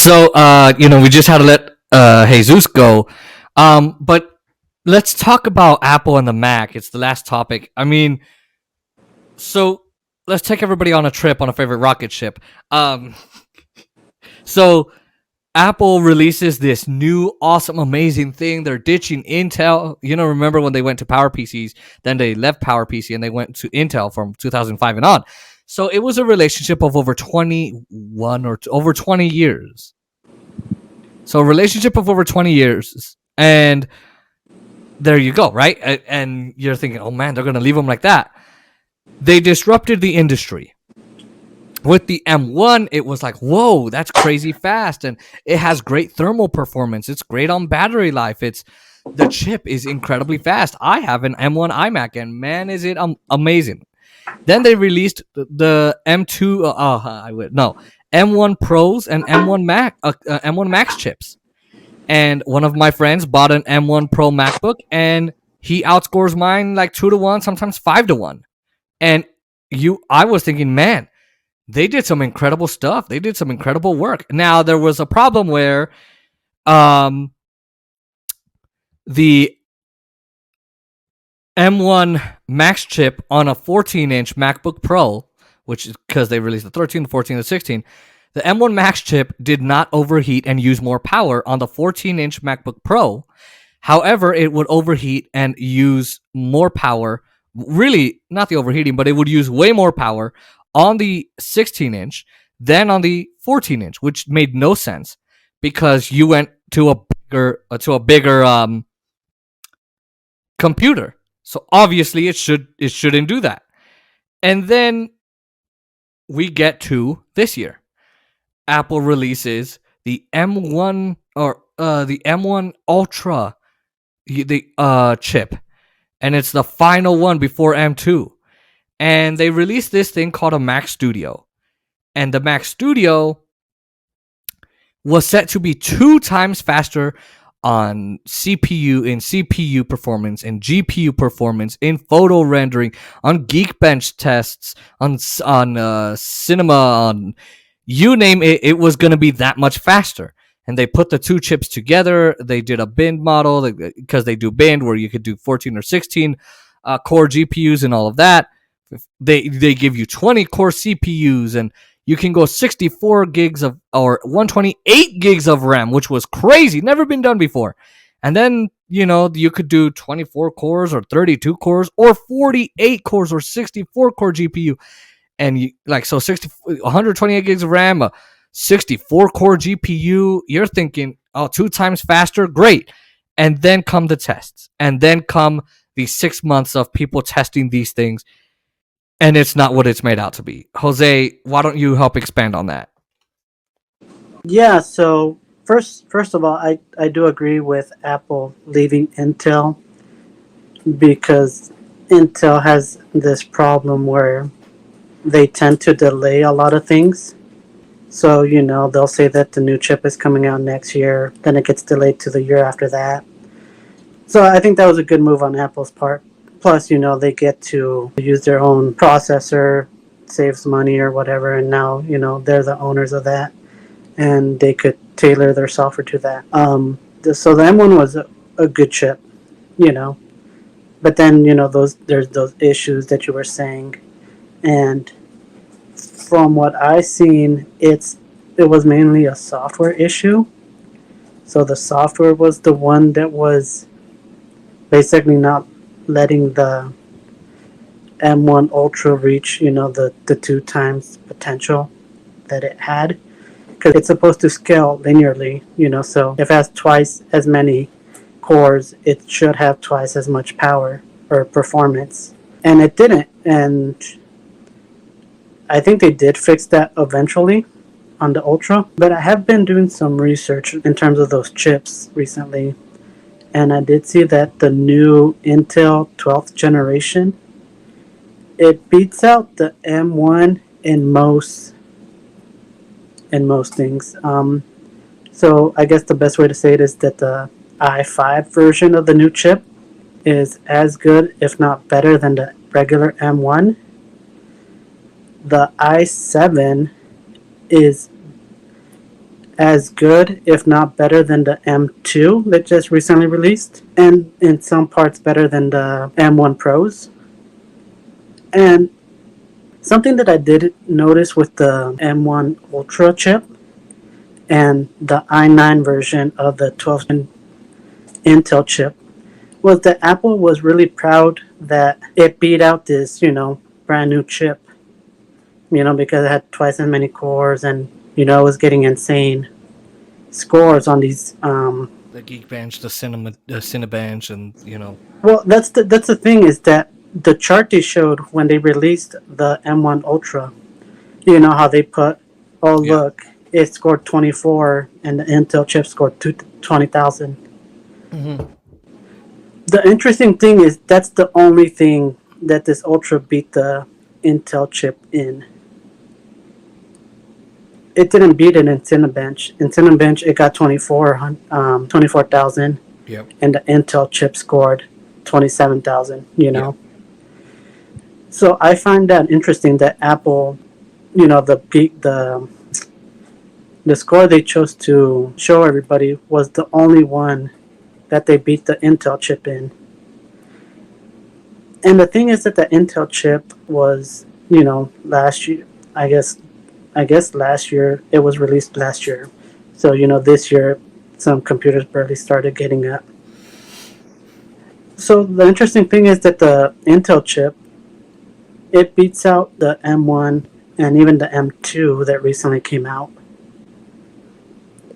So, we just had to let Jesus go. But let's talk about Apple and the Mac. It's the last topic. So let's take everybody on a trip on a favorite rocket ship. So Apple releases this new, awesome, amazing thing. They're ditching Intel. Remember when they went to PowerPCs, then they left PowerPC and they went to Intel from 2005 and on. So it was a relationship of over 21 or over 20 years. So a relationship of over 20 years. And there you go, right? And you're thinking, oh man, they're going to leave them like that. They disrupted the industry. With the M1, it was like, whoa, that's crazy fast. And it has great thermal performance. It's great on battery life. The chip is incredibly fast. I have an M1 iMac, and man, is it amazing. Then they released the M2, M1 Pros and M1 Max chips. And one of my friends bought an M1 Pro MacBook, and he outscores mine like 2-1, sometimes 5-1. And I was thinking, man, they did some incredible stuff. They did some incredible work. Now, there was a problem where the M1 Max chip on a 14-inch MacBook Pro, which is because they released the 13, the 14, the 16, the M1 Max chip did not overheat and use more power on the 14-inch MacBook Pro. However, it would overheat and use more power. Really, not the overheating, but it would use way more power on the 16-inch than on the 14-inch, which made no sense because you went to a bigger computer. So obviously it shouldn't do that. And then we get to this year. Apple releases the M1 or the M1 Ultra chip, and it's the final one before M2. And they released this thing called a Mac Studio, and the Mac Studio was set to be 2 times faster on CPU performance, and GPU performance, in photo rendering, on Geekbench tests, on Cinema, on you name it, it was going to be that much faster. And they put the 2 chips together. They did a bind model because they do bind where you could do 14 or 16 core GPUs and all of that. They give you 20 core CPUs, and you can go 64 gigs or 128 gigs of RAM, which was crazy, never been done before. And then, you could do 24 cores or 32 cores or 48 cores or 64 core GPU. And 128 gigs of RAM, a 64 core GPU. You're thinking, 2 times faster, great. And then come the tests, and then come the 6 months of people testing these things, and it's not what it's made out to be. Jose, why don't you help expand on that? Yeah, so first of all, I do agree with Apple leaving Intel because Intel has this problem where they tend to delay a lot of things. So, they'll say that the new chip is coming out next year, then it gets delayed to the year after that. So I think that was a good move on Apple's part. Plus, they get to use their own processor, saves money or whatever, and now, they're the owners of that, and they could tailor their software to that. So the M1 was a good chip, but then, there's those issues that you were saying, and from what I've seen, it was mainly a software issue. So the software was the one that was basically not letting the M1 Ultra reach, the 2 times potential that it had. Because it's supposed to scale linearly, so if it has twice as many cores, it should have twice as much power or performance. And it didn't. And I think they did fix that eventually on the Ultra. But I have been doing some research in terms of those chips recently. And I did see that the new Intel 12th generation, it beats out the M1 in most things. So I guess the best way to say it is that the i5 version of the new chip is as good, if not better, than the regular M1. The i7 is as good, if not better, than the M2 that just recently released, and in some parts better than the M1 Pros. And something that I did notice with the M1 Ultra chip and the i9 version of the 12th gen Intel chip was that Apple was really proud that it beat out this, brand new chip, because it had twice as many cores and, it was getting insane scores on these. The Geekbench, the Cinebench, and Well, that's the thing is that the chart they showed when they released the M1 Ultra, how they put, oh yeah. look, it scored 24 and the Intel chip scored 20,000. Mm-hmm. The interesting thing is that's the only thing that this Ultra beat the Intel chip in. It didn't beat it in Cinebench. In Cinebench, it got 24,000, Yep. and the Intel chip scored 27,000. Yep. So I find that interesting that Apple, the score they chose to show everybody was the only one that they beat the Intel chip in. And the thing is that the Intel chip was, last year, I guess last year, it was released last year. So, this year, some computers barely started getting it. So the interesting thing is that the Intel chip, it beats out the M1 and even the M2 that recently came out.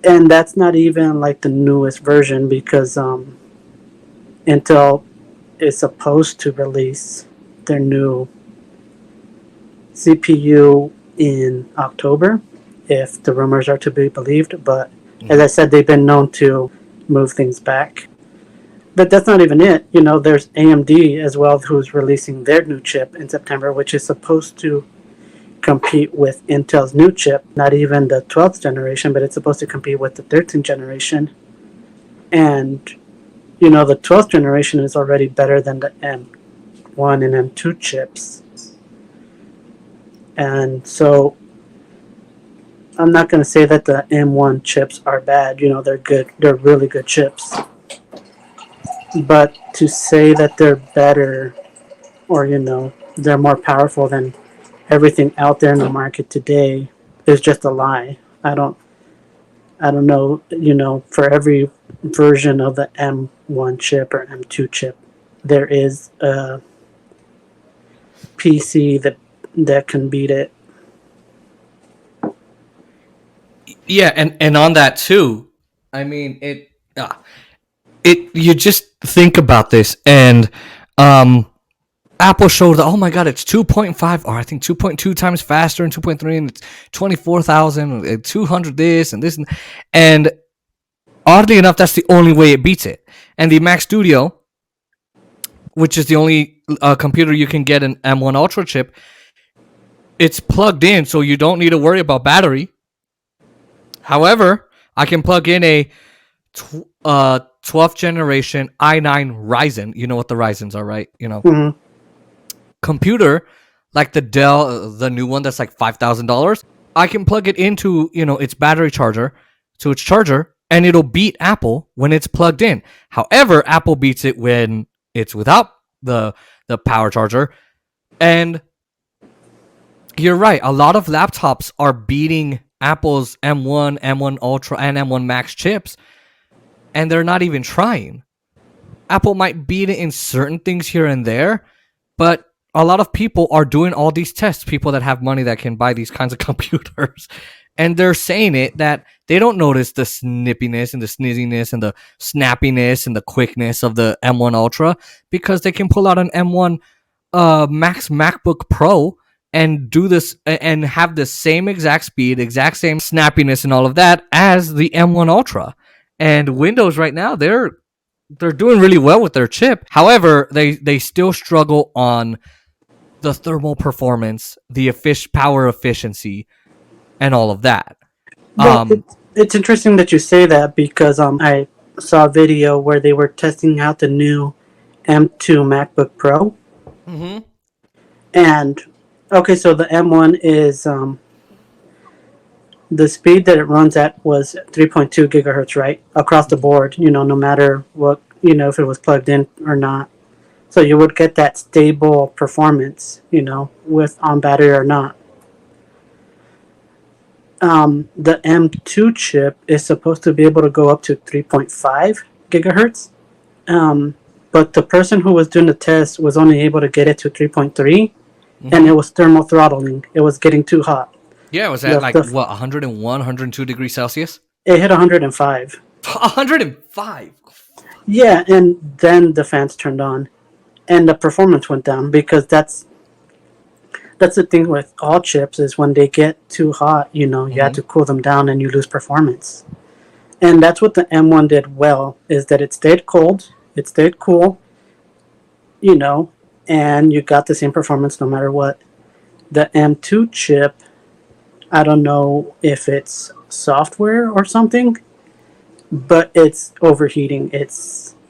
And that's not even like the newest version because Intel is supposed to release their new CPU in October, if the rumors are to be believed. But as I said, they've been known to move things back. But that's not even it. There's AMD as well, who's releasing their new chip in September, which is supposed to compete with Intel's new chip. Not even the 12th generation, but it's supposed to compete with the 13th generation. And, the 12th generation is already better than the M1 and M2 chips. And so I'm not going to say that the M1 chips are bad. They're good. They're really good chips. But to say that they're better or, they're more powerful than everything out there in the market today is just a lie. I don't know, for every version of the M1 chip or M2 chip, there is a PC that can beat it. Yeah, and on that too, I mean it. You just think about this, and Apple showed that, oh my god, it's 2.5 or I think 2.2 times faster and 2.3, and it's 24,000 and 200 this and this, and oddly enough, that's the only way it beats it. And the Mac Studio, which is the only computer you can get an M1 Ultra chip, it's plugged in, so you don't need to worry about battery. However, I can plug in a 12th generation i9 Ryzen. You know what the Ryzens are, right? Mm-hmm. Computer like the Dell, the new one that's like $5,000. I can plug it into its battery charger, to its charger, and it'll beat Apple when it's plugged in. However, Apple beats it when it's without the power charger. And you're right, a lot of laptops are beating Apple's M1, M1 Ultra, and M1 Max chips, and they're not even trying. Apple might beat it in certain things here and there, but a lot of people are doing all these tests, people that have money that can buy these kinds of computers, and they're saying that they don't notice the snippiness and the snizziness and the snappiness and the quickness of the M1 Ultra because they can pull out an M1 Max MacBook Pro and do this and have the same exact speed, exact same snappiness and all of that as the M1 Ultra. And Windows right now, they're doing really well with their chip. However, they still struggle on the thermal performance, the power efficiency, and all of that. Well, it's interesting that you say that because I saw a video where they were testing out the new M2 MacBook Pro. Mm-hmm. And okay, so the M1 is the speed that it runs at was 3.2 gigahertz, right? Across the board, no matter what, if it was plugged in or not. So you would get that stable performance, with on battery or not. The M2 chip is supposed to be able to go up to 3.5 gigahertz. Um, but the person who was doing the test was only able to get it to 3.3, and it was thermal throttling. It was getting too hot. Yeah, it was at like what 101, 102 degrees Celsius. It hit 105. 105. Yeah, and then the fans turned on, and the performance went down because that's the thing with all chips is when they get too hot, you have to cool them down and you lose performance. And that's what the M1 did well, is that it stayed cold, it stayed cool, and you got the same performance no matter what. The M2 chip, I don't know if it's software or something, but it's overheating.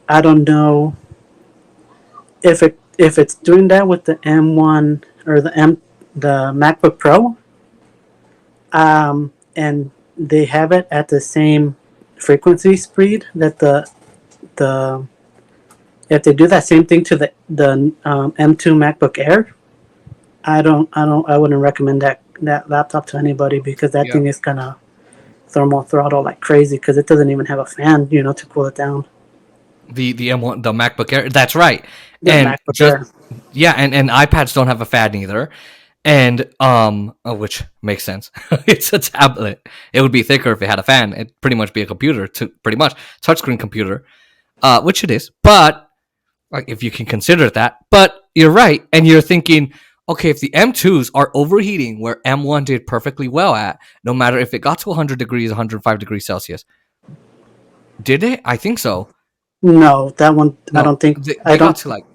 I don't know if it's doing that with the M1 or the MacBook Pro, and they have it at the same frequency speed that the if they do that same thing to the M2 MacBook Air, I wouldn't recommend that laptop to anybody because that thing is gonna thermal throttle like crazy because it doesn't even have a fan, to cool it down. The M1, the MacBook Air. That's right. The And MacBook Air. yeah, and iPads don't have a fan either. And which makes sense. It's a tablet. It would be thicker if it had a fan. It'd pretty much be a computer, to pretty much touchscreen computer, which it is. But like, if you can consider it that. But you're right, and you're thinking, okay, if the M2s are overheating where M1 did perfectly well at, no matter if it got to 100 degrees, 105 degrees Celsius, did it? I think so. No, that one No, I don't think. they got to like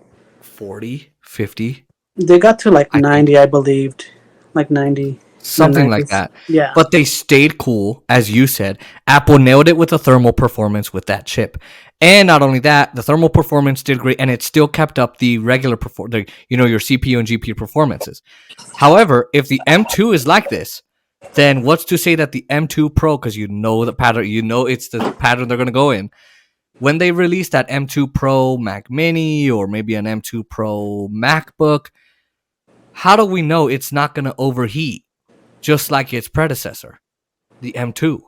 40, 50. They got to like I 90, I believed, like 90, Something like that. Yeah, But they stayed cool, as you said. Apple nailed it with the thermal performance with that chip. And not only that, the thermal performance did great, and it still kept up the regular your CPU and GPU performances. However, if the M2 is like this, then what's to say that the M2 Pro, because the pattern, it's the pattern they're going to go in. When they release that M2 Pro Mac Mini or maybe an M2 Pro MacBook, how do we know it's not going to overheat just like its predecessor, the M2?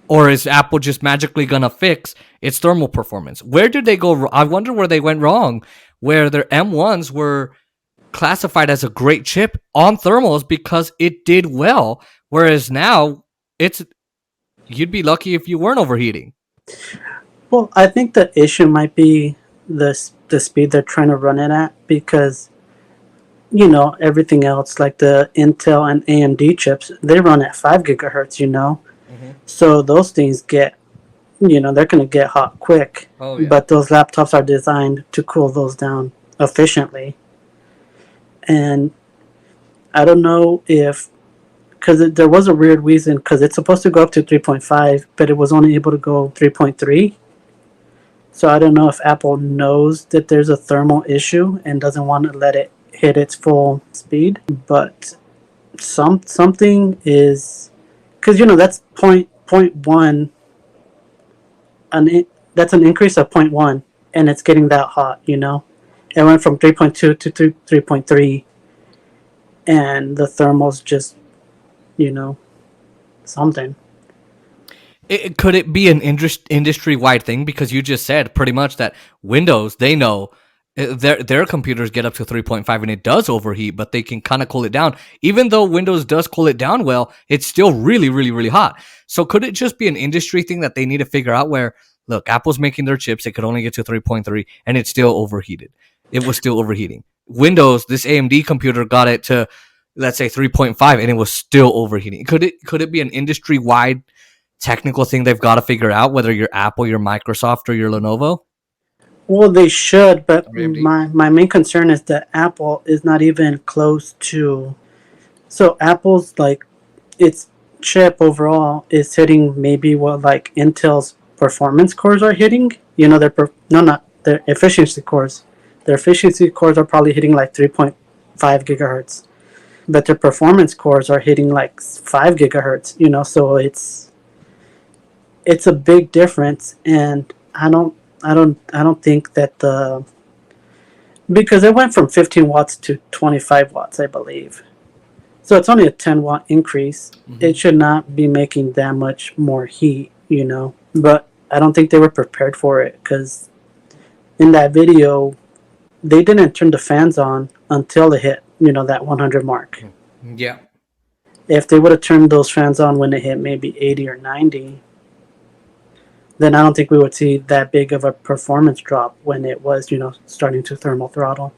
Or is Apple just magically going to fix its thermal performance? Where did they go? I wonder where they went wrong, where their M1s were classified as a great chip on thermals because it did well, whereas now you'd be lucky if you weren't overheating. Well, I think the issue might be the speed they're trying to run it at because, everything else like the Intel and AMD chips, they run at 5 gigahertz, So those things they're going to get hot quick. Oh, yeah. But those laptops are designed to cool those down efficiently. And I don't know because there was a weird reason because it's supposed to go up to 3.5, but it was only able to go 3.3. So I don't know if Apple knows that there's a thermal issue and doesn't want to let it hit its full speed. But something is because that's point one. That's an increase of 0.1, and it's getting that hot. It went from 3.2 to 3.3, and the thermal's just something. Could it be an industry-wide thing? Because you just said pretty much that Windows, they know their computers get up to 3.5 and it does overheat, but they can kind of cool it down. Even though Windows does cool it down well, it's still really, really, really hot. So could it just be an industry thing that they need to figure out where, look, Apple's making their chips, it could only get to 3.3 and it's still overheated. It was still overheating. Windows, this AMD computer got it to, let's say 3.5 and it was still overheating. Could it be an industry-wide technical thing they've got to figure out, whether you're Apple, you're Microsoft, or you're Lenovo? Well, they should, but my main concern is that Apple is not even close to. So Apple's like its chip overall is hitting maybe what like Intel's performance cores are hitting. Not their efficiency cores. Their efficiency cores are probably hitting like 3.5 gigahertz. but their performance cores are hitting like 5 gigahertz. So it's a big difference, and I don't think that the because it went from 15 watts to 25 watts, I believe. So it's only a 10-watt increase. Mm-hmm. It should not be making that much more heat. But I don't think they were prepared for it, because in that video, they didn't turn the fans on until it hit, that 100 mark. Yeah. If they would have turned those fans on when it hit maybe 80 or 90, then I don't think we would see that big of a performance drop when it was, starting to thermal throttle.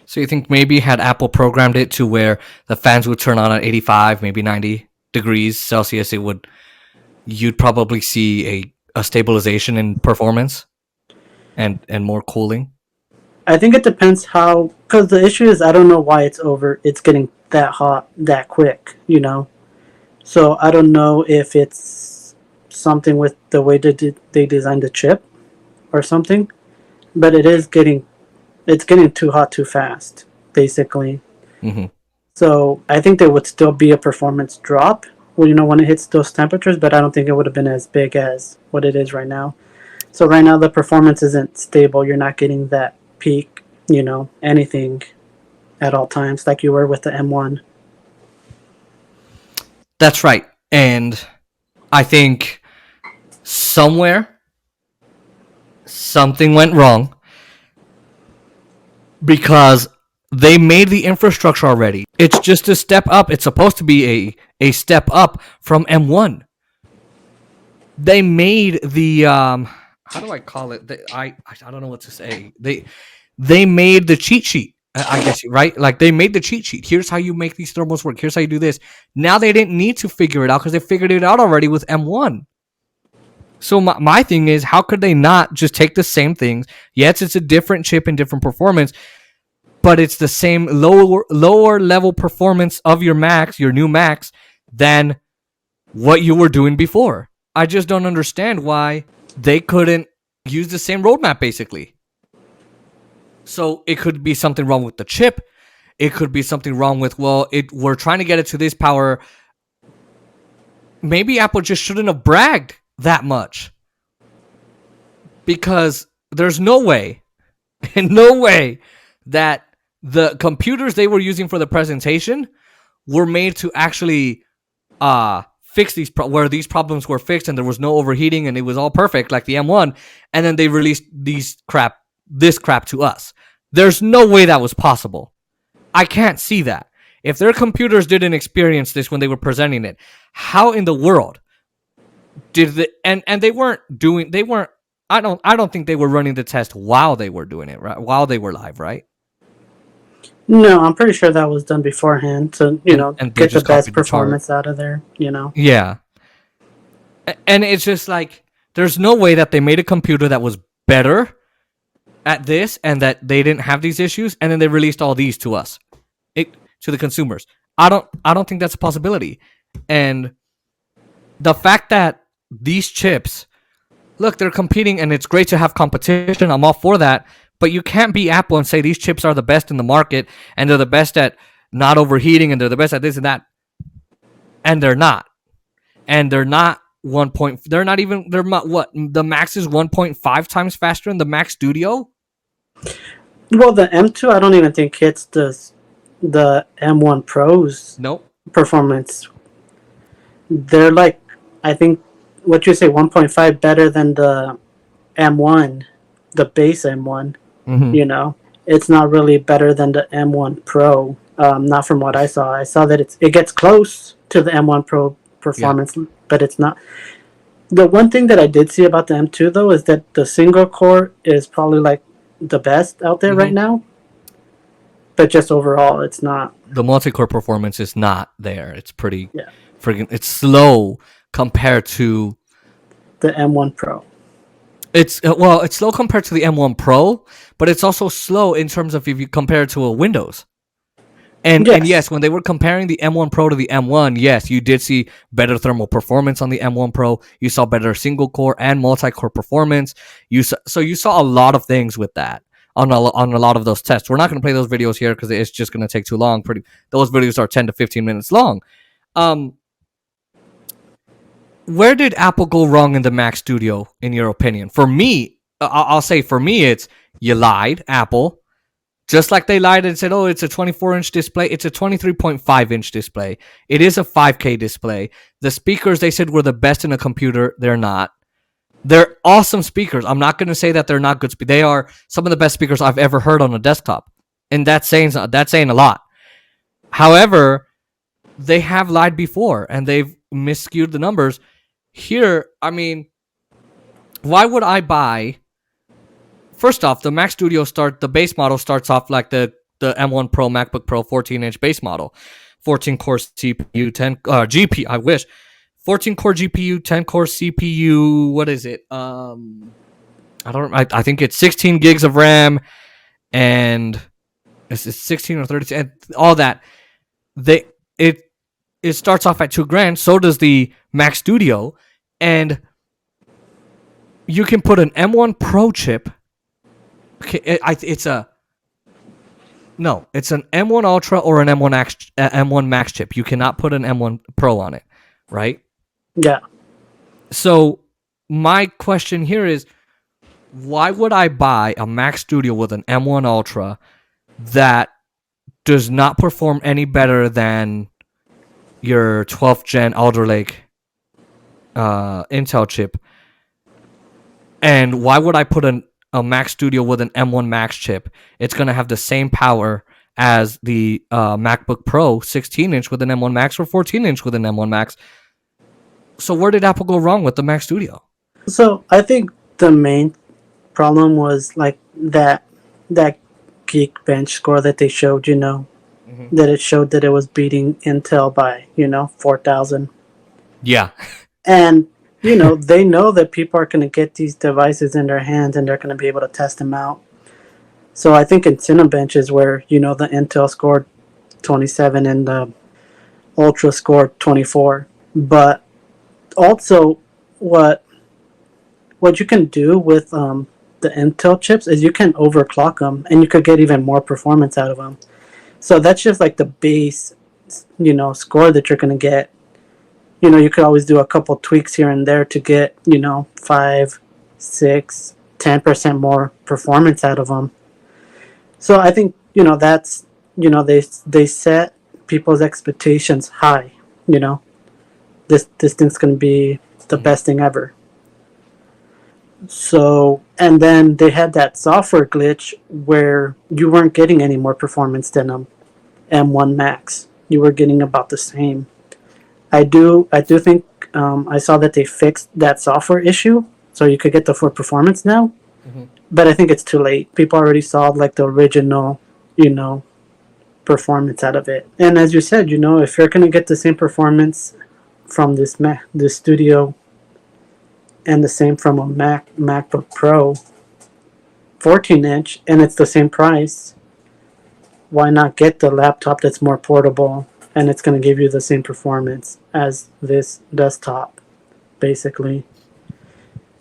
So you think maybe had Apple programmed it to where the fans would turn on at 85, maybe 90 degrees Celsius, you'd probably see a stabilization in performance and more cooling? I think it depends how, because the issue is I don't know why it's getting that hot that quick. So I don't know if it's something with the way they designed the chip or something, but it's getting too hot too fast, basically. Mm-hmm. So I think there would still be a performance drop, when it hits those temperatures, but I don't think it would have been as big as what it is right now. So right now the performance isn't stable. You're not getting that peak, anything at all times like you were with the M1. That's right. And I think somewhere something went wrong because they made the infrastructure already. It's just a step up. It's supposed to be a step up from M1. They made the how do I call it? I don't know what to say. They made the cheat sheet. I guess, right? Like, they made the cheat sheet. Here's how you make these thermals work. Here's how you do this. Now they didn't need to figure it out because they figured it out already with M1. So my thing is, how could they not just take the same things? Yes, it's a different chip and different performance, but it's the same lower level performance of your Macs, your new Macs, than what you were doing before. I just don't understand why they couldn't use the same roadmap, basically. So it could be something wrong with the chip. It could be something wrong with, we're trying to get it to this power. Maybe Apple just shouldn't have bragged that much, because there's no way that the computers they were using for the presentation were made to actually fix where these problems were fixed and there was no overheating and it was all perfect like the M1, and then they released this crap to us. There's no way that was possible. I can't see that. If their computers didn't experience this when they were presenting it, how in the world did and they weren't I don't think they were running the test while they were doing it, right? While they were live, right? No, I'm pretty sure that was done beforehand to, And get the best performance out of there, Yeah. And it's just like, there's no way that they made a computer that was better at this and that they didn't have these issues, and then they released all these to us, to the consumers. I don't think that's a possibility. And the fact that these chips, look, they're competing, and it's great to have competition. I'm all for that. But you can't be Apple and say these chips are the best in the market, and they're the best at not overheating, and they're the best at this and that. And they're not. And they're not the Max is 1.5 times faster than the Mac Studio? Well, the M2 I don't even think hits the M1 Pro's performance. They're like, I think, what you say, 1.5 better than the M1, the base M1. Mm-hmm. It's not really better than the M1 Pro. Not from what I saw. I saw that it gets close to the M1 Pro performance, but it's not. The one thing that I did see about the M2 though is that the single core is probably like the best out there right now. But just overall, it's not. The multi-core performance is not there. It's pretty friggin'. It's slow compared to the M1 Pro. It's slow compared to the M1 Pro, but it's also slow in terms of if you compare it to a Windows. And yes, when they were comparing the M1 Pro to the M1, yes, you did see better thermal performance on the M1 Pro. You saw better single core and multi-core performance. You saw a lot of things with that. on a lot of those tests. We're not going to play those videos here because it's just going to take too long. Those videos are 10 to 15 minutes long. Where did Apple go wrong in the Mac Studio, in your opinion? For me, I'll say for me, it's you lied, Apple. Just like they lied and said, oh, it's a 24-inch display. It's a 23.5-inch display. It is a 5K display. The speakers they said were the best in a computer. They're not. They're awesome speakers. I'm not going to say that they're not good. They are some of the best speakers I've ever heard on a desktop. And that's saying a lot. However, they have lied before and they've misskewed the numbers. Here, I mean, why would I buy? First off, the Mac Studio the base model starts off like the M1 Pro MacBook Pro 14-inch base model, 14-core CPU, 10 GPU. I wish 14-core GPU, 10-core CPU. What is it? I think it's 16 gigs of RAM, and it's 16 or 30, and all that. It starts off at $2,000. So does the Mac Studio, and you can put an M1 Pro chip. Okay, it's an M1 Ultra or an M1 Max chip. You cannot put an M1 Pro on it, right? Yeah. So my question here is, why would I buy a Mac Studio with an M1 Ultra that does not perform any better than your 12th gen Alder Lake Intel chip? And why would I put a Mac Studio with an M1 Max chip? It's going to have the same power as the MacBook Pro 16-inch with an M1 Max or 14-inch with an M1 Max. So where did Apple go wrong with the Mac Studio? So I think the main problem was like that Geekbench score that they showed, that it showed that it was beating Intel by, 4,000. Yeah. And, they know that people are going to get these devices in their hands and they're going to be able to test them out. So I think in Cinebench is where, the Intel scored 27 and the Ultra scored 24. But also what you can do with the Intel chips is you can overclock them and you could get even more performance out of them. So that's just like the base, score that you're going to get. You could always do a couple tweaks here and there to get, 5, 6, 10% more performance out of them. So I think, that's, they set people's expectations high, This thing's going to be the best thing ever. So, and then they had that software glitch where you weren't getting any more performance than an M1 Max. You were getting about the same. I do think I saw that they fixed that software issue, so you could get the full performance now. Mm-hmm. But I think it's too late. People already saw like the original, performance out of it. And as you said, if you're gonna get the same performance from this Studio and the same from a MacBook Pro 14-inch, and it's the same price, why not get the laptop that's more portable and it's going to give you the same performance as this desktop, basically.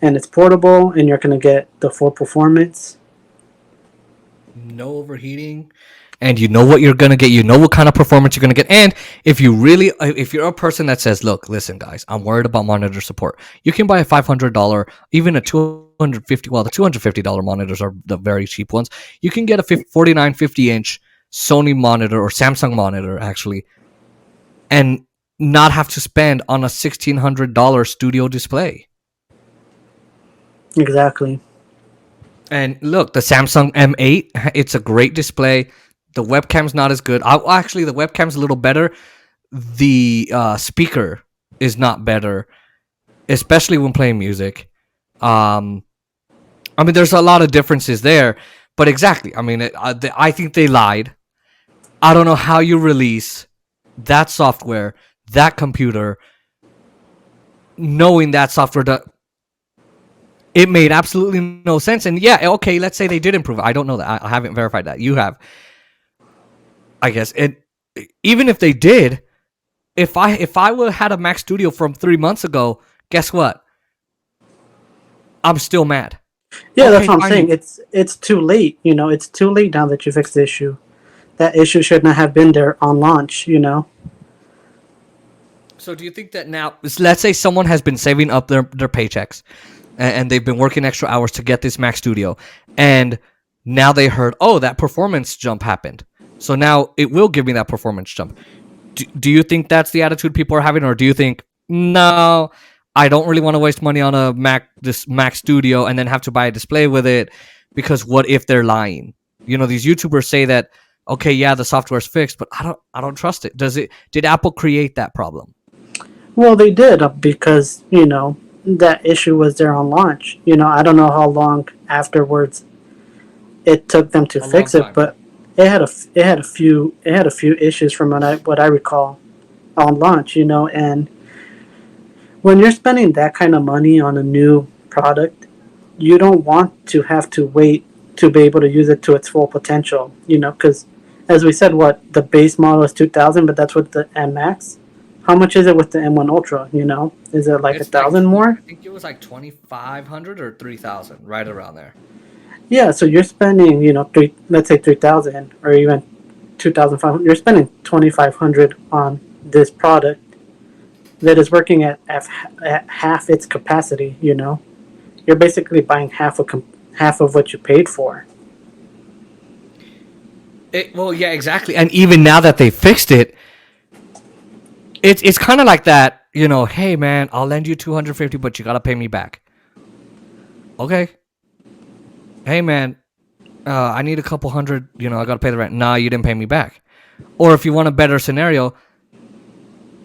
And it's portable, and you're going to get the full performance. No overheating. And you know what you're going to get. You know what kind of performance you're going to get. And if you're a person that says, look, listen, guys, I'm worried about monitor support, you can buy a $500, even a $250. Well, the $250 monitors are the very cheap ones. You can get a 4950-inch Sony monitor or Samsung monitor, actually, and not have to spend on a $1,600 studio display. Exactly. And look, the Samsung M8, it's a great display. The webcam's not as good. Actually, the webcam's a little better. The speaker is not better, especially when playing music. There's a lot of differences there. But exactly, I think they lied. I don't know how you release that software, that computer, knowing that software it made absolutely no sense. And yeah, okay, let's say they did improve it. I don't know that. I haven't verified that. You have. I guess even if they did, if I would have had a Mac Studio from 3 months ago, guess what? I'm still mad. Yeah, that's Okay, what I'm fine. saying. It's too late. It's too late now that you fixed the issue. That issue should not have been there on launch. So do you think that now, let's say someone has been saving up their paychecks and they've been working extra hours to get this Mac Studio, and now they heard, oh, that performance jump happened. So now it will give me that performance jump. Do you think that's the attitude people are having, or do you think, no, I don't really want to waste money on this Mac Studio and then have to buy a display with it, because what if they're lying? These YouTubers say that, okay, yeah, the software's fixed, but I don't trust it. Did Apple create that problem? Well, they did because that issue was there on launch. I don't know how long afterwards it took them to A long fix it, time. but it had a few issues from what I recall on launch. And when you're spending that kind of money on a new product, you don't want to have to wait to be able to use it to its full potential. Because as we said, what the base model is 2,000, but that's with the M Max. How much is it with the M1 Ultra? Is it like a It's like thousand more? I think it was like 2,500 or 3,000, right around there. Yeah, so you're spending, let's say 3,000 or even 2,500. You're spending 2,500 on this product that is working at half its capacity. You're basically buying half of what you paid for. Well, yeah, exactly. And even now that they fixed it, it's kind of like that. Hey man, I'll lend you 250, but you gotta pay me back. Okay. Hey man, I need a couple hundred. I gotta pay the rent. Nah, you didn't pay me back. Or if you want a better scenario,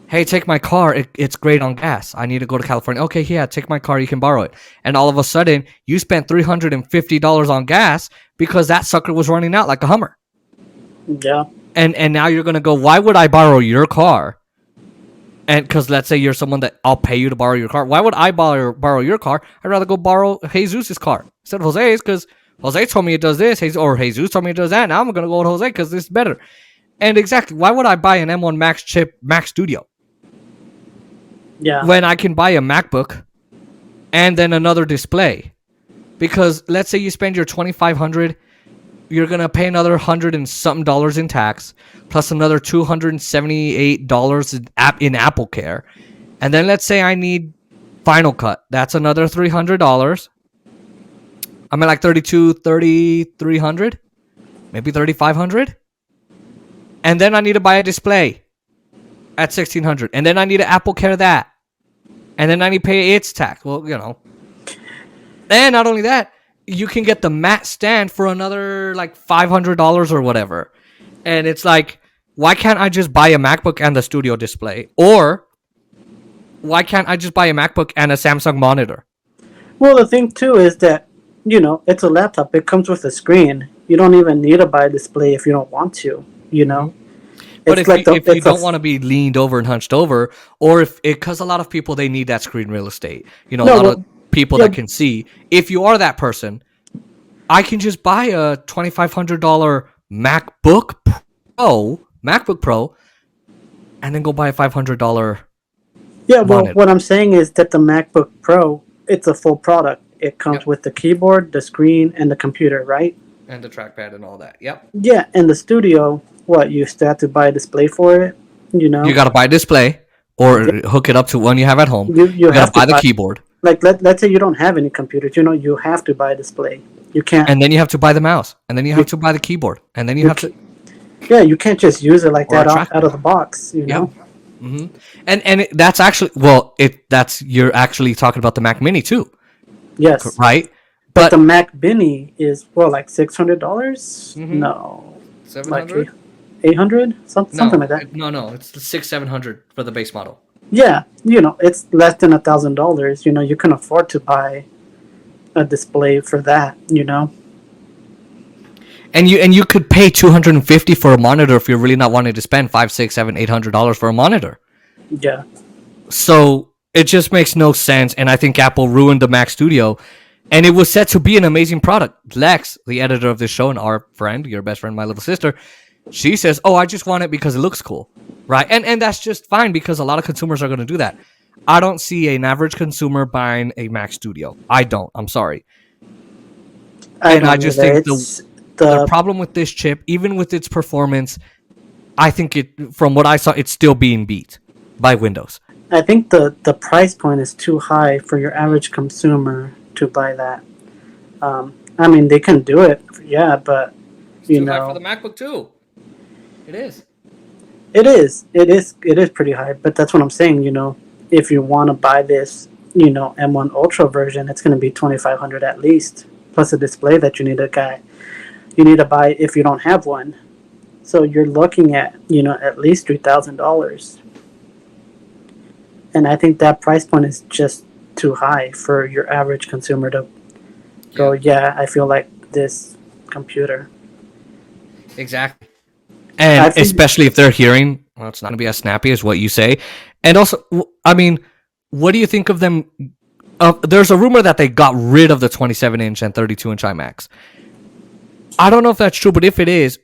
hey, take my car. It's great on gas. I need to go to California. Okay, yeah, take my car. You can borrow it. And all of a sudden, you spent $350 on gas because that sucker was running out like a Hummer. Yeah. And now you're gonna go, why would I borrow your car? And because let's say you're someone that I'll pay you to borrow your car. Why would I borrow your car? I'd rather go borrow Jesus' car instead of Jose's, because Jose told me it does this, or Jesus told me it does that. Now I'm gonna go with Jose because this is better. And exactly, why would I buy an M1 Max chip Mac Studio Yeah. when I can buy a MacBook and then another display? Because let's say you spend your $2,500, you're gonna pay another $100 and something in tax, plus another $278 in Apple Care, and then let's say I need Final Cut. That's another $300. I'm at like 3,300, maybe 3,500, and then I need to buy a display at 1,600, and then I need to Apple Care that, and then I need to pay its tax. Well, and not only that, you can get the matte stand for another like $500 or whatever. And it's like, why can't I just buy a MacBook and the studio display? Or why can't I just buy a MacBook and a Samsung monitor? Well, the thing too is that it's a laptop. It comes with a screen. You don't even need to buy a display if you don't want to. Mm-hmm. But It's like if you don't want to be leaned over and hunched over, or if because a lot of people, they need that screen real estate. A no, lot of well, people yeah, that can see. If you are that person, I can just buy a $2,500 MacBook Pro, and then go buy a $500 yeah. Well, monitor. what I'm saying is that the MacBook Pro, it's a full product. It comes Yep. with the keyboard, the screen, and the computer, right? And the trackpad and all that. Yep. Yeah, and the studio, what you still have to buy a display for it. You got to buy a display or Yeah, hook it up to one you have at home. you You got to have to buy the buy. keyboard, Like let's say you don't have any computers. You have to buy a display. You can't. and then you have to buy the mouse, and then you have You, to buy the keyboard, and then you you have to, yeah, you can't just use it like or a that out trackpad. of the box. Yep. hmm that's actually, that's you're actually talking about the Mac Mini too, Yes. right? But the But Mac Mini is like $600. hmm No, like 700? 800, something No, like that. no, it's 600-700 for the base model. Yeah, it's less than $1,000. You can afford to buy a display for that. And you could pay 250 for a monitor if you're really not wanting to spend 5, 6, 7, $800 for a monitor. Yeah, So it just makes no sense, and I think Apple ruined the Mac Studio. And it was set to be an amazing product. Lex, the editor of this show, and our friend, your best friend, my little sister, she says, "Oh, I just want it because it looks cool," right? And that's just fine because a lot of consumers are going to do that. I don't see an average consumer buying a Mac Studio. I don't. I'm sorry. I And I don't just either. think It's the the problem with this chip, even with its performance, I think from what I saw, it's still being beat by Windows. I think the price point is too high for your average consumer to buy that. I mean, they can do it, yeah, but It's you too high for know, the MacBook too. It is. it is pretty high. But that's what I'm saying. If you want to buy this, M1 Ultra version, it's going to be 2,500 at least, plus a display that you need to buy if you don't have one. So you're looking at at least $3,000, and I think that price point is just too high for your average consumer to go. Yeah, Yeah, I feel like this computer. exactly. I And feel especially if they're hearing, well, it's not going to be as snappy as what you say. And also, I mean, what do you think of them? There's a rumor that they got rid of the 27-inch and 32-inch iMacs. I don't know if that's true, but if it is,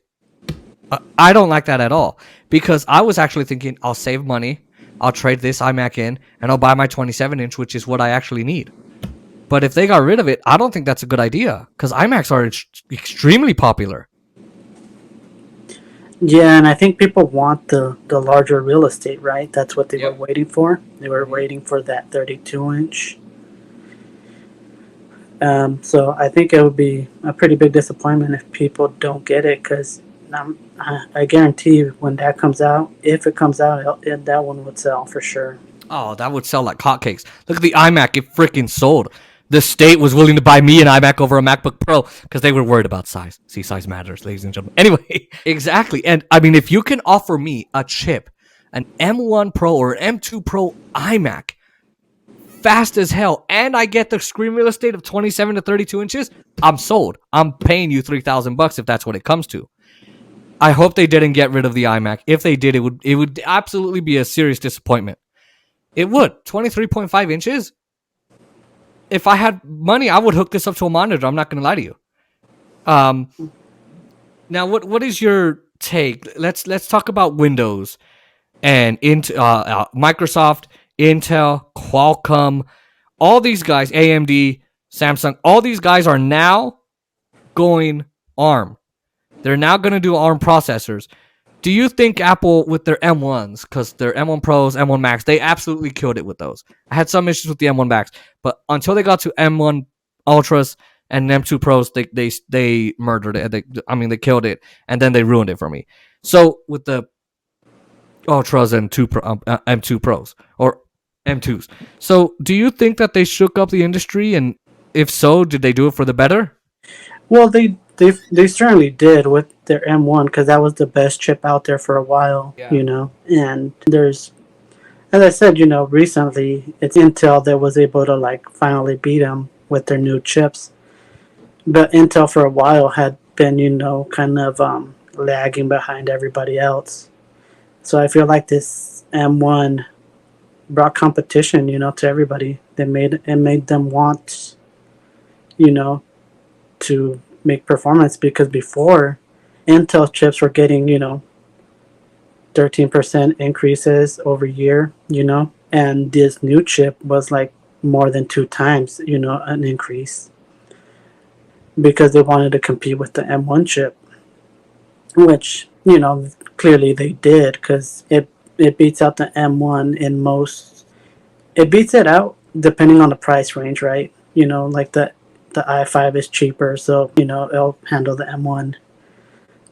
I don't like that at all, because I was actually thinking I'll save money, I'll trade this iMac in, and I'll buy my 27-inch, which is what I actually need. But if they got rid of it, I don't think that's a good idea, because iMacs are extremely popular. Yeah, and I think people want the larger real estate, right? That's what they were Yep. waiting for. They were Mm-hmm. waiting for that 32-inch. So I think it would be a pretty big disappointment if people don't get it, because I guarantee you when that comes out, if it comes out, that one would sell for sure. Oh, that would sell like hotcakes. Look at the iMac; it freaking sold. The state was willing to buy me an iMac over a MacBook Pro because they were worried about size. See, size matters, ladies and gentlemen. Anyway, exactly. And I mean, if you can offer me a chip, an M1 Pro or M2 Pro iMac, fast as hell, and I get the screen real estate of 27 to 32 inches, I'm sold. I'm paying you $3,000 if that's what it comes to. I hope they didn't get rid of the iMac. If they did, it would absolutely be a serious disappointment. It would. 23.5 inches. If I had money, I would hook this up to a monitor. I'm not going to lie to you. Um, Now, what is your take? Let's talk about Windows and Microsoft, Intel, Qualcomm, all these guys, AMD, Samsung, all these guys are now going ARM. They're now going to do ARM processors. Do you think Apple with their M1s, because their M1 Pros, M1 Max, they absolutely killed it with those. I had some issues with the M1 Max, but until they got to M1 Ultras and M2 Pros, they murdered it. They killed it, and then they ruined it for me. So with the Ultras and M2 Pros or M2s, so do you think that they shook up the industry? And if so, did they do it for the better? Well, they certainly did with their M1, because that was the best chip out there for a while. Yeah. And there's, as I said, recently it's Intel that was able to like finally beat them with their new chips. But Intel for a while had been, kind of lagging behind everybody else. So I feel like this M1 brought competition, to everybody. It made them want, you know, to make performance, because before Intel chips were getting, 13% increases over year, and this new chip was like more than two times, an increase, because they wanted to compete with the M1 chip, which, clearly they did, because it beats out the M1 in most. It beats it out depending on the price range, right? Like the i5 is cheaper, so it'll handle the M1.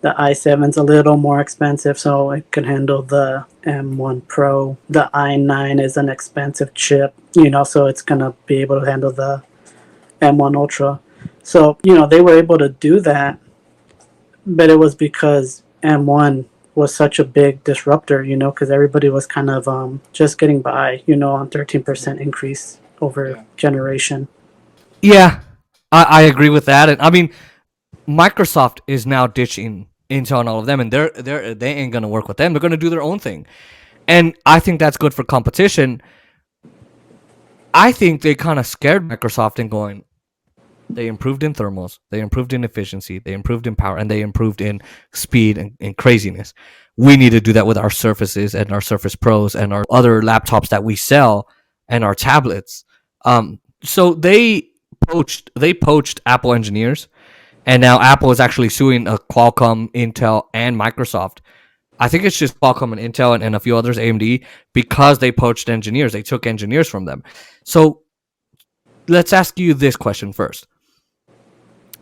The i7's a little more expensive, so it can handle the M1 Pro. The i9 is an expensive chip, so it's gonna be able to handle the M1 Ultra. So they were able to do that, but it was because M1 was such a big disruptor, because everybody was kind of just getting by, on 13% increase over Yeah. generation. Yeah, I agree with that. And I mean, Microsoft is now ditching Intel and all of them, and they ain't gonna work with them. They're gonna do their own thing, and I think that's good for competition. I think they kind of scared Microsoft in going. They improved in thermals, they improved in efficiency, they improved in power, and they improved in speed and craziness. We need to do that with our Surfaces and our Surface Pros and our other laptops that we sell and our tablets. So they poached Apple engineers, and now Apple is actually suing Qualcomm, Intel, and Microsoft. I think it's just Qualcomm and Intel and a few others, AMD, because they poached engineers. They took engineers from them. So let's ask you this question first.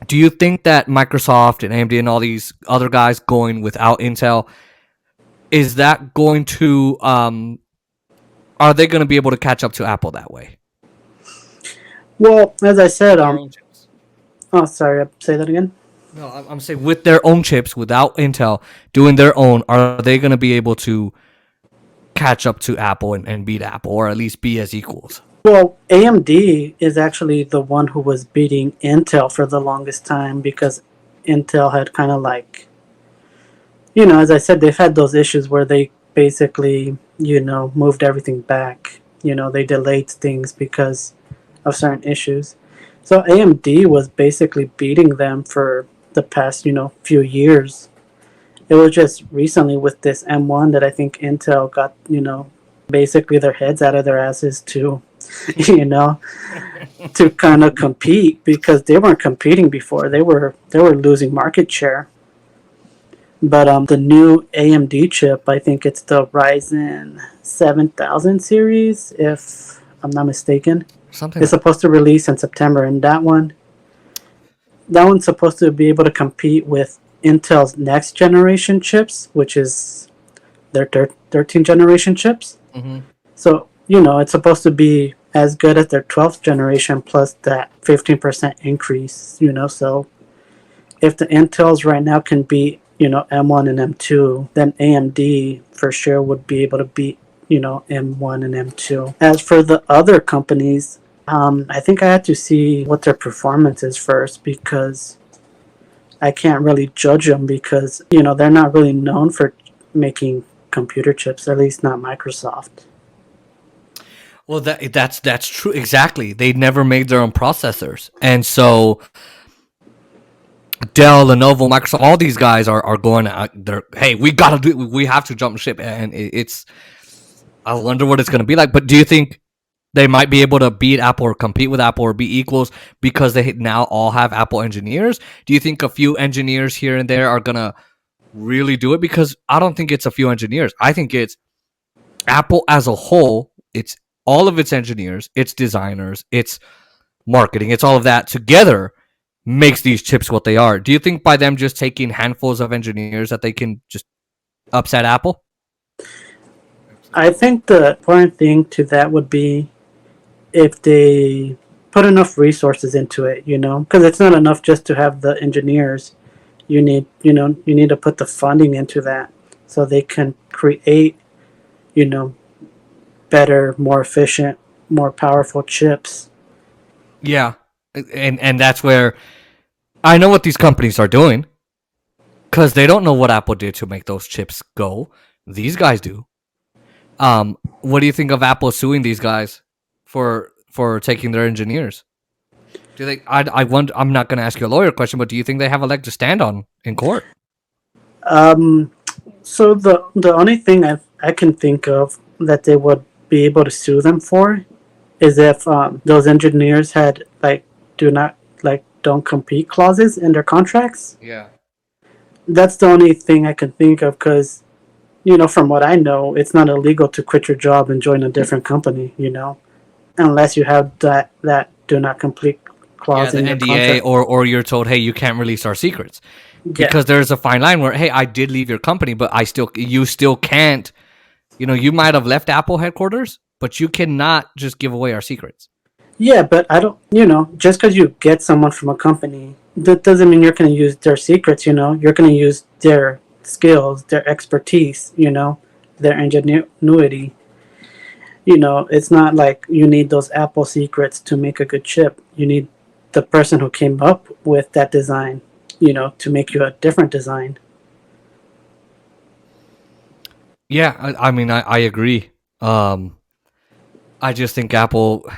Do you think that Microsoft and AMD and all these other guys going without Intel, is that going to are they going to be able to catch up to Apple that way? Well, as I said, Their own chips. oh, sorry, say that again. No, I'm saying with their own chips, without Intel doing their own, are they going to be able to catch up to Apple and beat Apple, or at least be as equals? Well, AMD is actually the one who was beating Intel for the longest time because Intel had kind of like, as I said, they've had those issues where they basically, moved everything back. They delayed things because of certain issues. So AMD was basically beating them for the past, few years. It was just recently with this M1 that I think Intel got, basically their heads out of their asses to, you know, to kind of compete because they weren't competing before. They were losing market share. But the new AMD chip, I think it's the Ryzen 7000 series, if I'm not mistaken. Something It's like supposed to release in September, and that one's supposed to be able to compete with Intel's next generation chips, which is their 13th generation chips. hmm So, it's supposed to be as good as their 12th generation plus that 15% increase, So, if the Intels right now can beat, M1 and M2, then AMD for sure would be able to beat, M1 and M2. As for the other companies, I think I had to see what their performance is first because I can't really judge them because, they're not really known for making computer chips, at least not Microsoft. Well, that's true. Exactly. They never made their own processors, and so Dell, Lenovo, Microsoft, all these guys are going out. They're hey, we gotta do. We have to jump ship, and it's. I wonder what it's gonna be like. But do you think they might be able to beat Apple or compete with Apple or be equals because they now all have Apple engineers? Do you think a few engineers here and there are gonna really do it? Because I don't think it's a few engineers. I think it's Apple as a whole. It's all of its engineers, its designers, its marketing, it's all of that together makes these chips what they are. Do you think by them just taking handfuls of engineers that they can just upset Apple? I think the important thing to that would be if they put enough resources into it, because it's not enough just to have the engineers. You need to put the funding into that so they can create, you know, better, more efficient, more powerful chips. Yeah. And that's where I know what these companies are doing because they don't know what Apple did to make those chips go. These guys do. What do you think of Apple suing these guys for taking their engineers? Do they? I wonder. I'm not going to ask you a lawyer question, but do you think they have a leg to stand on in court? Um, so the only thing I can think of that they would be able to sue them for is if those engineers had like do not like don't compete clauses in their contracts. Yeah. That's the only thing I can think of because from what I know, it's not illegal to quit your job and join a different company. Unless you have that do not compete Yeah, clause the in your NDA, contract. or you're told, hey, you can't release our secrets Yeah, because there's a fine line where, hey, I did leave your company, but you still can't. You might have left Apple headquarters, but you cannot just give away our secrets. yeah, but I don't. Just because you get someone from a company, that doesn't mean you're going to use their secrets. You're going to use their skills, their expertise. Their ingenuity. It's not like you need those Apple secrets to make a good chip. You need the person who came up with that design, to make you a different design. Yeah, I mean, I agree. I just think Apple.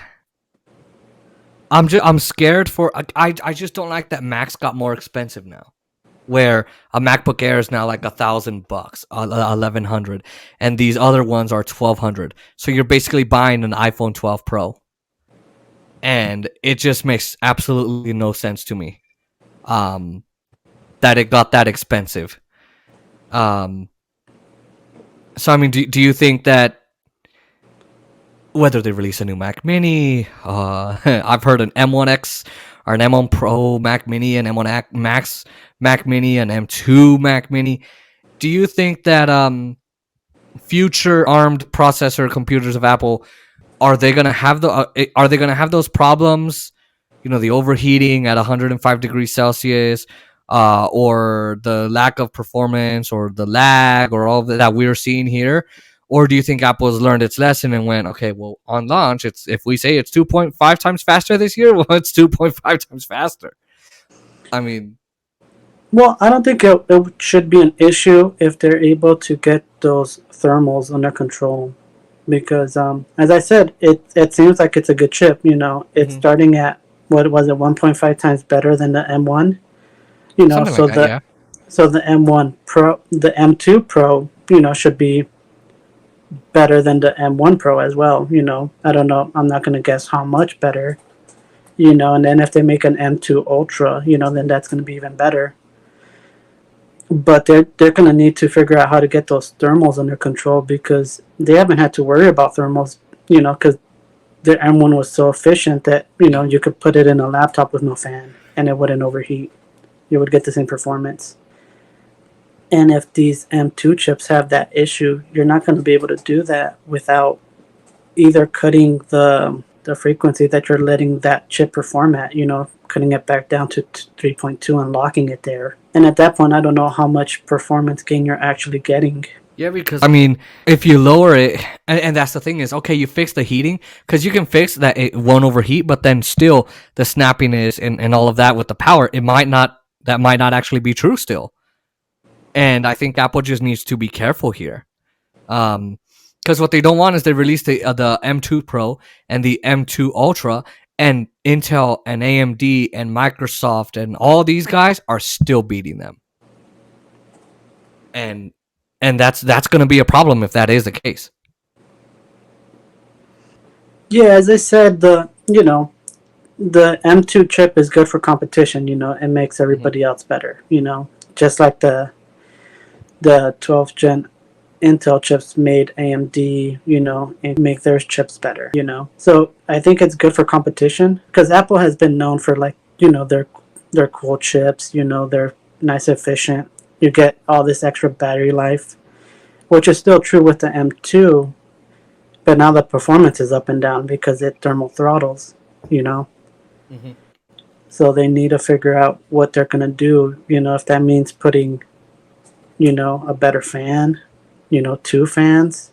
I'm scared for. I just don't like that Macs got more expensive now. Where a MacBook Air is now like $1,000, 1,100, and these other ones are 1,200. So you're basically buying an iPhone 12 Pro, and it just makes absolutely no sense to me. that it got that expensive. Um, so I mean, do you think that whether they release a new Mac Mini, I've heard an M1X or an M1 Pro Mac Mini, an M1 Max Mac Mini, an M2 Mac Mini. Do you think that future ARMed processor computers of Apple are they going to have those problems? You know, the overheating at 105 degrees Celsius, or the lack of performance, or the lag, or all that we're seeing here. Or do you think Apple has learned its lesson and went, okay, well, on launch, it's if we say it's 2.5 times faster this year, well, it's 2.5 times faster. I mean, Well, I don't think it should be an issue if they're able to get those thermals under control. Because, as I said, it seems like it's a good chip. You know, it's mhm. starting at, what was it, 1.5 times better than the M1. You know, Something like that, yeah. so the M1 Pro, the M2 Pro, you know, should be better than the M1 Pro as well. You know, I don't know. I'm not going to guess how much better. You know, and then if they make an M2 Ultra, you know, then that's going to be even better. But they're going to need to figure out how to get those thermals under control, because they haven't had to worry about thermals. You know, because their M1 was so efficient that, you know, you could put it in a laptop with no fan and it wouldn't overheat. You would get the same performance. And if these M2 chips have that issue, you're not going to be able to do that without either cutting the frequency that you're letting that chip perform at, you know, cutting it back down to 3.2 and locking it there. And at that point, I don't know how much performance gain you're actually getting. Yeah, because I mean, if you lower it, and that's the thing is, okay, you fix the heating because you can fix that it won't overheat, but then still the snappiness and all of that with the power, that might not actually be true still. And I think Apple just needs to be careful here. Because what they don't want is they release the M2 Pro and the M2 Ultra, and Intel and AMD and Microsoft and all these guys are still beating them. And that's going to be a problem if that is the case. Yeah, as I said, the M2 chip is good for competition. You know, it makes Mm-hmm. everybody else better. You know, just like the 12th gen Intel chips made AMD, you know, and make their chips better, you know. So I think it's good for competition, because Apple has been known for, like, you know, their cool chips, you know, they're nice, efficient. You get all this extra battery life, which is still true with the M2, but now the performance is up and down because it thermal throttles, you know. Mm-hmm. So they need to figure out what they're gonna do, you know, if that means putting, you know, a better fan, you know, two fans.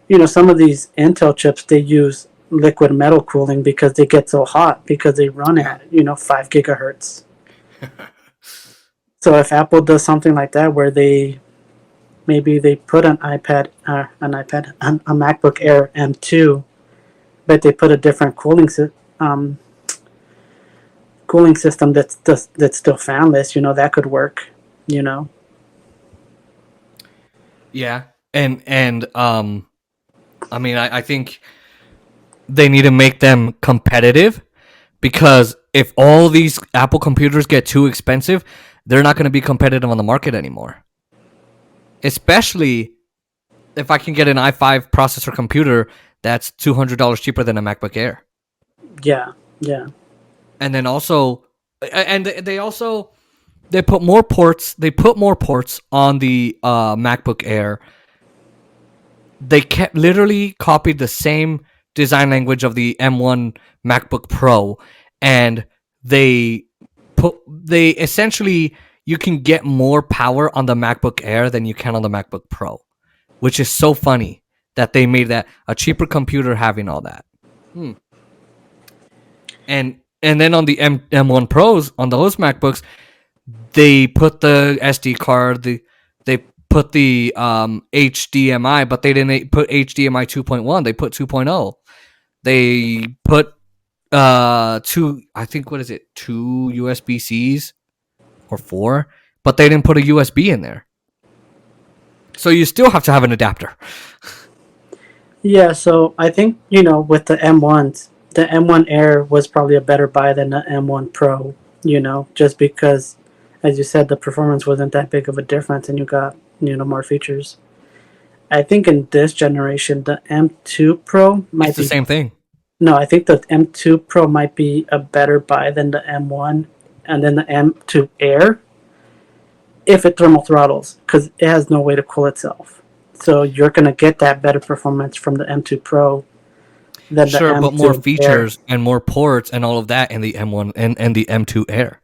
You know, some of these Intel chips, they use liquid metal cooling because they get so hot because they run Yeah. at, you know, 5 gigahertz. So if Apple does something like that, where maybe they put a MacBook Air M2, but they put a different um, cooling system that's still fanless, you know, that could work, you know. Yeah. And I mean, I think they need to make them competitive, because if all these Apple computers get too expensive, they're not going to be competitive on the market anymore. Especially if I can get an i5 processor computer that's $200 cheaper than a MacBook Air. Yeah, yeah. And then also, and they put more ports. They put more ports on the MacBook Air. They kept literally copied the same design language of the M1 MacBook Pro, and they they essentially, you can get more power on the MacBook Air than you can on the MacBook Pro, which is so funny that they made that a cheaper computer having all that. Hmm. And then on the M1 Pros, on those MacBooks, they put the SD card, they put the HDMI, but they didn't put HDMI 2.1. They put 2.0. They put two, I think, what is it, two USB Cs or four, but they didn't put a USB in there. So you still have to have an adapter. Yeah, so I think, you know, with the M1s, the M1 Air was probably a better buy than the M1 Pro. just because, as you said, the performance wasn't that big of a difference and you got, more features. I think in this generation, the M2 Pro It's might the be. same thing. No, I think the M2 Pro might be a better buy than the M1 and then the M2 Air if it thermal throttles, because it has no way to cool itself. So you're going to get that better performance from the M2 Pro than the Sure, but more M2 Air. features and more ports and all of that in the M1 and the M2 Air.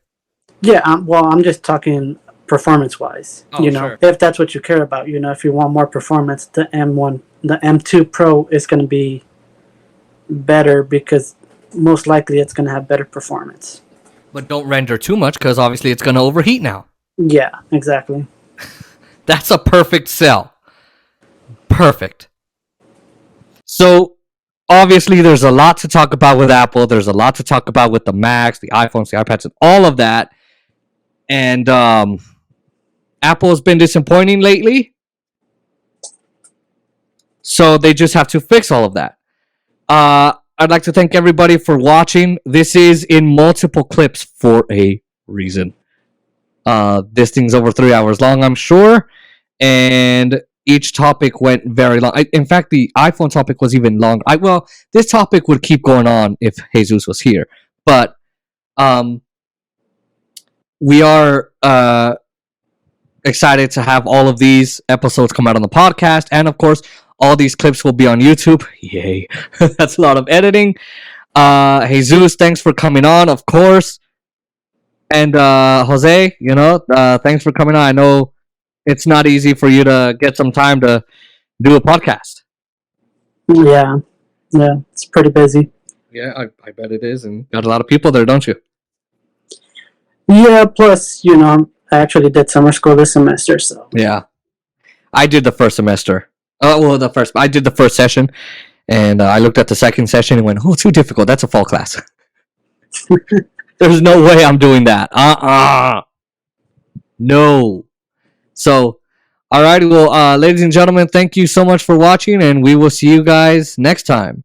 Yeah, well, I'm just talking performance wise. Oh, sure. If that's what you care about, if you want more performance, the M2 Pro is going to be better because most likely it's going to have better performance. But don't render too much because obviously it's going to overheat now. Yeah, exactly. That's a perfect sell. Perfect. So obviously there's a lot to talk about with Apple. There's a lot to talk about with the Macs, the iPhones, the iPads, and all of that. And Apple has been disappointing lately. So they just have to fix all of that. I'd like to thank everybody for watching. This is in multiple clips for a reason. This thing's over 3 hours long, I'm sure. And each topic went very long. In fact, the iPhone topic was even longer. This topic would keep going on if Jesus was here. But we are excited to have all of these episodes come out on the podcast. And of course, all these clips will be on YouTube. Yay. That's a lot of editing. Jesus, thanks for coming on, of course. And Jose, thanks for coming on. I know it's not easy for you to get some time to do a podcast. Yeah, it's pretty busy. Yeah, I bet it is. And got a lot of people there, don't you? Yeah, plus, I actually did summer school this semester, so. Yeah. I did the first semester. I did the first session, and I looked at the second session and went, oh, too difficult. That's a fall class. There's no way I'm doing that. No. So, alrighty. Well, ladies and gentlemen, thank you so much for watching, and we will see you guys next time.